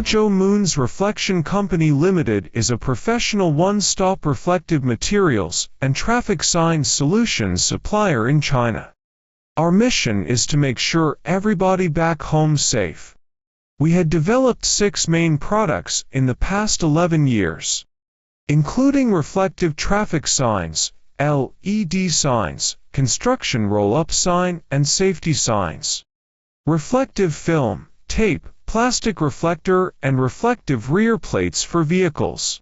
Fuzhou Moons Reflection Company Limited is a professional one-stop reflective materials and traffic signs solutions supplier in China. Our mission is to make sure everybody back home safe. We had developed 6 main products in the past 11 years, including reflective traffic signs, LED signs, construction roll-up sign and safety signs, reflective film, tape, plastic reflector and reflective rear plates for vehicles,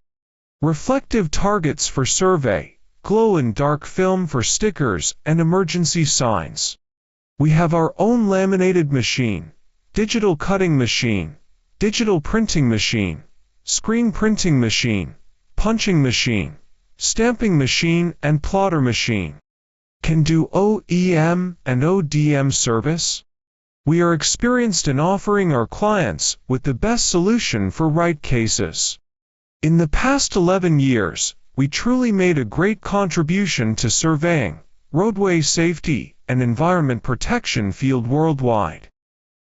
reflective targets for survey, glow-in-dark film for stickers and emergency signs. We have our own laminated machine, digital cutting machine, digital printing machine, screen printing machine, punching machine, stamping machine and plotter machine. Can do OEM and ODM service? We are experienced in offering our clients with the best solution for right cases. In the past 11 years, we truly made a great contribution to surveying, roadway safety, and environment protection field worldwide,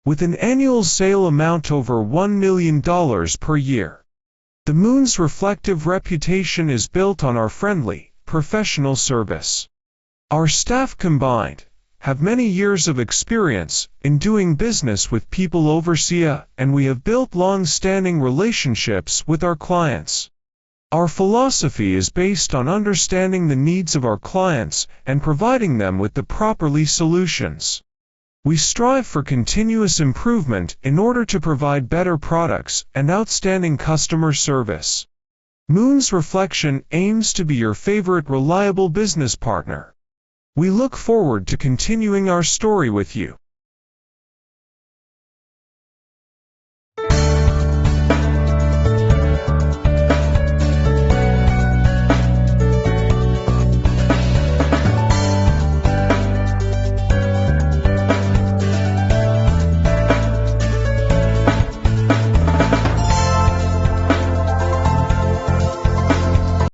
with an annual sale amount over $1 million per year. The Moon's reflective reputation is built on our friendly, professional service. Our staff combined have many years of experience in doing business with people overseas, and we have built long-standing relationships with our clients. Our philosophy is based on understanding the needs of our clients and providing them with the properly solutions. We strive for continuous improvement in order to provide better products and outstanding customer service. Moons Reflection aims to be your favorite reliable business partner. We look forward to continuing our story with you.